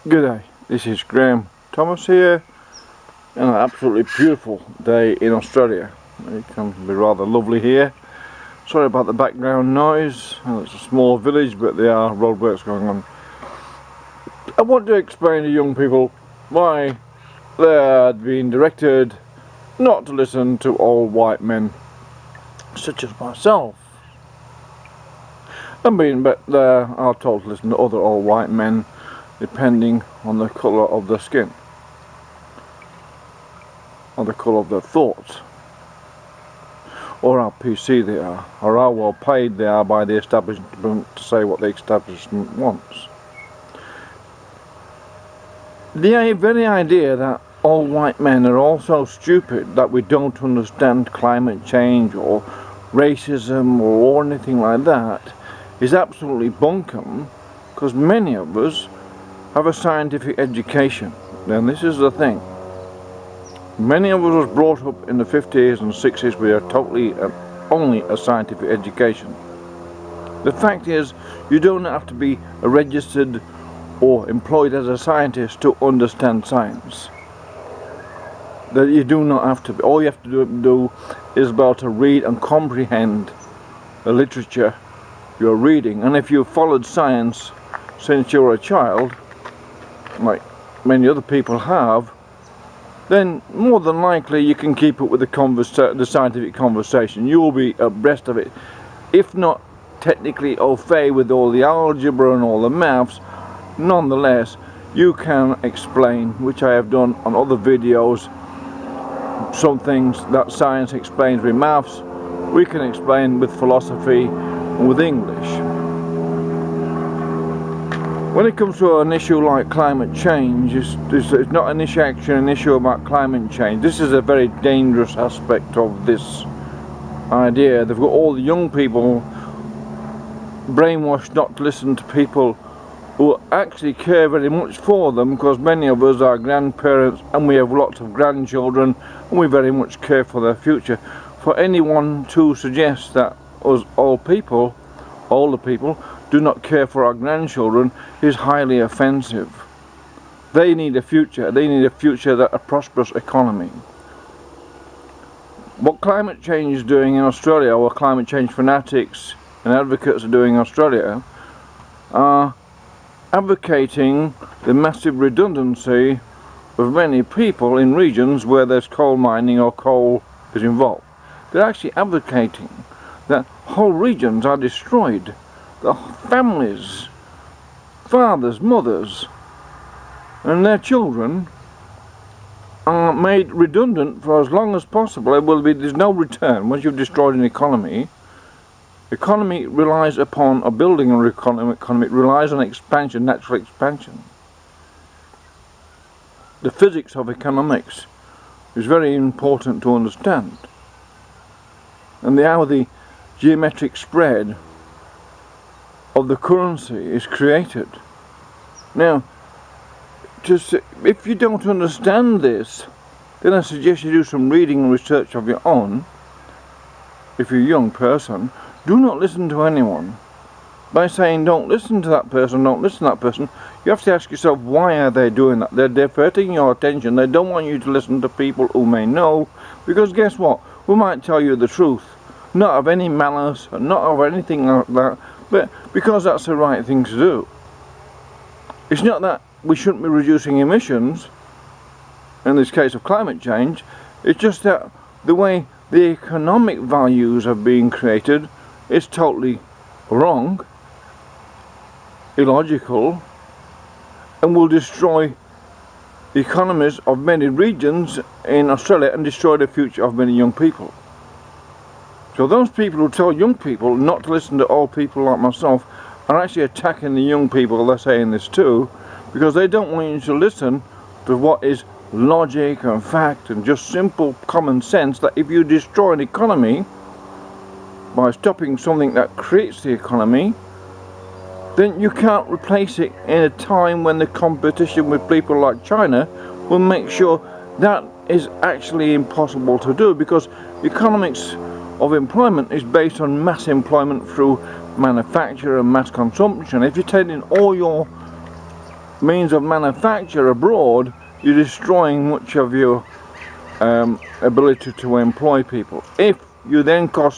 G'day, this is Graham Thomas here, and an absolutely beautiful day in Australia. It can be rather lovely here. Sorry about the background noise. It's a small village, but there are roadworks going on. I want to explain to young people why they are being directed not to listen to old white men such as myself. But they are told to listen to other old white men depending on the colour of their skin, or the colour of their thoughts, or how PC they are, or how well paid they are by the establishment to say what the establishment wants. The very idea that all white men are all so stupid that we don't understand climate change or racism or anything like that is absolutely bunkum, because many of us have a scientific education. Now this is the thing. Many of us was brought up in the 50s and 60s with a totally only a scientific education. The fact is, you don't have to be a registered or employed as a scientist to understand science. That you do not have to be. All you have to do is about to read and comprehend the literature you're reading. And if you've followed science since you were a child, like many other people have, then more than likely you can keep up with the scientific conversation. You will be abreast of it, if not technically au fait with all the algebra and all the maths. Nonetheless, you can explain, which I have done on other videos, some things that science explains with maths, we can explain with philosophy and with English. When it comes to an issue like climate change, it's not an issue about climate change. This is a very dangerous aspect of this idea. They've got all the young people brainwashed not to listen to people who actually care very much for them, because many of us are grandparents and we have lots of grandchildren and we very much care for their future. For anyone to suggest that us older people do not care for our grandchildren is highly offensive. They need a future. They need a future that a prosperous economy. What climate change is doing in Australia, or climate change fanatics and advocates are doing in Australia, are advocating the massive redundancy of many people in regions where there's coal mining or coal is involved. They're actually advocating that whole regions are destroyed. The families, fathers, mothers and their children are made redundant for as long as possible. There's no return. Once you've destroyed an economy, economy relies upon a building an economy. It relies on expansion, natural expansion. The physics of economics is very important to understand, and how the geometric spread of the currency is created. Now, if you don't understand this, then I suggest you do some reading and research of your own. If you're a young person, do not listen to anyone. By saying don't listen to that person, don't listen to that person, you have to ask yourself, why are they doing that? They're diverting your attention. They don't want you to listen to people who may know, because guess what? We might tell you the truth, not of any malice, not of anything like that, but because that's the right thing to do. It's not that we shouldn't be reducing emissions, in this case of climate change. It's just that the way the economic values are being created is totally wrong, illogical, and will destroy the economies of many regions in Australia and destroy the future of many young people. So those people who tell young people not to listen to old people like myself are actually attacking the young people. They're saying this too, because they don't want you to listen to what is logic and fact and just simple common sense, that if you destroy an economy by stopping something that creates the economy, then you can't replace it in a time when the competition with people like China will make sure that is actually impossible to do, because economics of employment is based on mass employment through manufacture and mass consumption. If you're taking all your means of manufacture abroad, you're destroying much of your ability to employ people. If you then put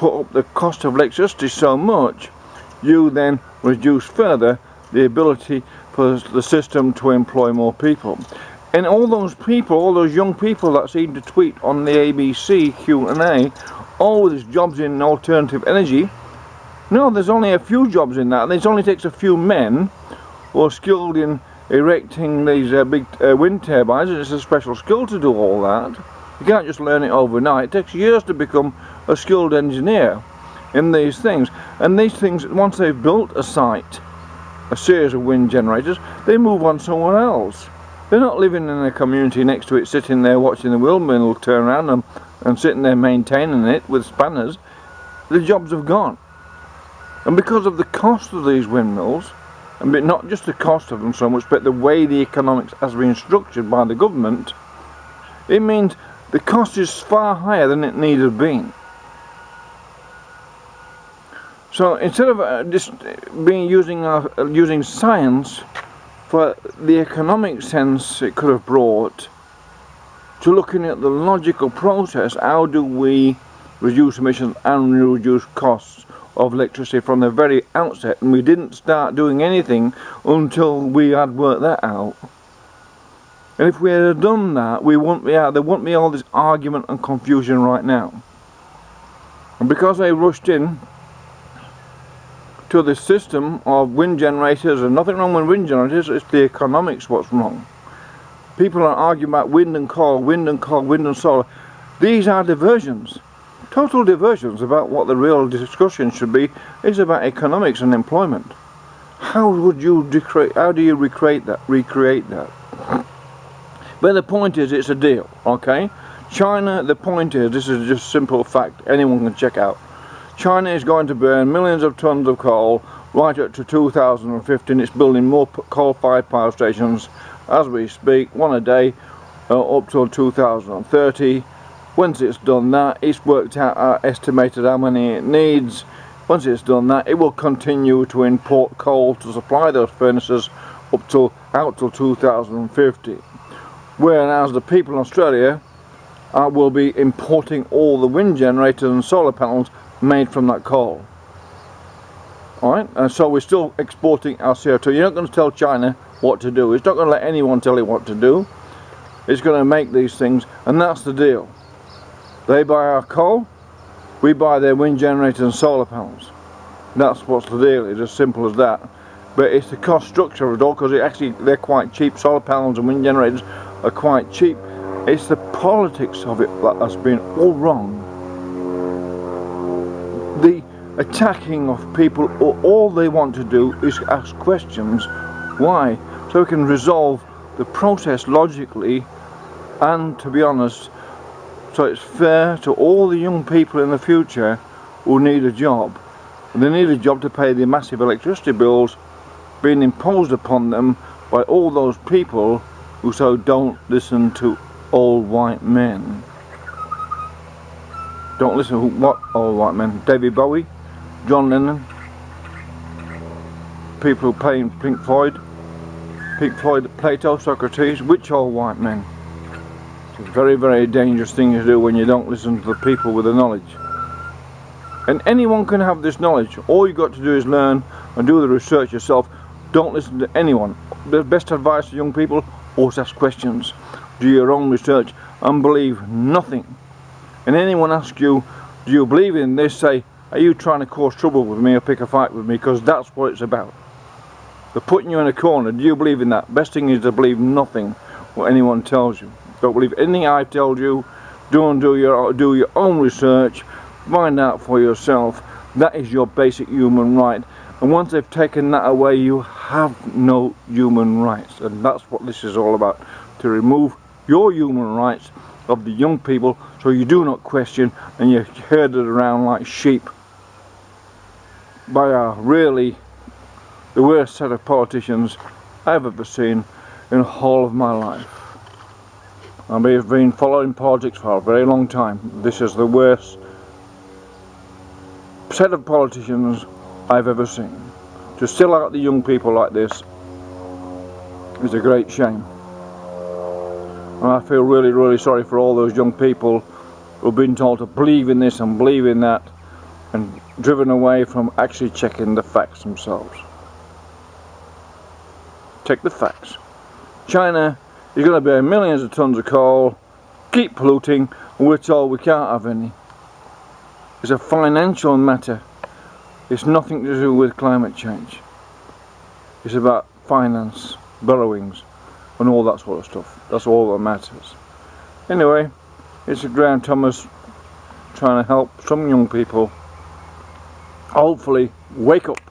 up the cost of electricity so much, you then reduce further the ability for the system to employ more people. And all those people, all those young people that seem to tweet on the ABC Q&A, oh, there's jobs in alternative energy. No, there's only a few jobs in that, and it only takes a few men who are skilled in erecting these big wind turbines. It's a special skill to do all that. You can't just learn it overnight. It takes years to become a skilled engineer in these things. And these things, once they've built a site, a series of wind generators, they move on somewhere else. They're not living in a community next to it, sitting there watching the windmill turn around and sitting there maintaining it with spanners. The jobs have gone. And because of the cost of these windmills, and not just the cost of them so much, but the way the economics has been structured by the government, it means the cost is far higher than it need have been. So instead of just using science for the economic sense it could have brought, to looking at the logical process, how do we reduce emissions and reduce costs of electricity from the very outset, and we didn't start doing anything until we had worked that out. And if we had done that, there wouldn't be all this argument and confusion right now. And because they rushed in to the system of wind generators, and nothing wrong with wind generators, it's the economics what's wrong. People are arguing about wind and coal, wind and coal, wind and solar. These are diversions. Total diversions about what the real discussion should be is about economics and employment. How do you recreate that? But the point is, it's a deal, okay? China, the point is, this is just simple fact, anyone can check out. China is going to burn millions of tons of coal right up to 2015. It's building more coal-fired power stations as we speak, one a day, up till 2030. Once it's done that, it's worked out, estimated how many it needs. Once it's done that, it will continue to import coal to supply those furnaces out till 2050. Whereas the people in Australia will be importing all the wind generators and solar panels made from that coal. Alright, and so we're still exporting our CO2. You're not going to tell China what to do. It's not going to let anyone tell it what to do. It's going to make these things, and that's the deal. They buy our coal, we buy their wind generators and solar panels. That's what's the deal. It's as simple as that. But it's the cost structure of it all, because they're quite cheap. Solar panels and wind generators are quite cheap. It's the politics of it that has been all wrong. The attacking of people, all they want to do is ask questions. Why? So we can resolve the process logically, and to be honest, so it's fair to all the young people in the future who need a job. They need a job to pay the massive electricity bills being imposed upon them by all those people who so don't listen to old white men. Don't listen to what old white men? David Bowie, John Lennon, people who play Pink Floyd, Plato, Socrates. Which old white men? It's a very, very dangerous thing to do when you don't listen to the people with the knowledge. And anyone can have this knowledge. All you've got to do is learn and do the research yourself. Don't listen to anyone. The best advice to young people, always ask questions. Do your own research and believe nothing. And anyone asks you, do you believe in this? Say, are you trying to cause trouble with me or pick a fight with me? Because that's what it's about. They're putting you in a corner. Do you believe in that? Best thing is to believe nothing what anyone tells you. Don't believe anything I've told you. Do your own research. Find out for yourself. That is your basic human right. And once they've taken that away, you have no human rights. And that's what this is all about. To remove your human rights of the young people, so you do not question and you're herded around like sheep by really the worst set of politicians I've ever seen in the whole of my life. I've been following politics for a very long time. This is the worst set of politicians I've ever seen. To still out the young people like this is a great shame. And I feel really, really sorry for all those young people who've been told to believe in this and believe in that, and driven away from actually checking the facts themselves. Check the facts. China is going to burn millions of tons of coal, keep polluting, and we're told we can't have any. It's a financial matter. It's nothing to do with climate change. It's about finance, borrowings, and all that sort of stuff. That's all that matters. Anyway, it's Graham Thomas trying to help some young people hopefully wake up.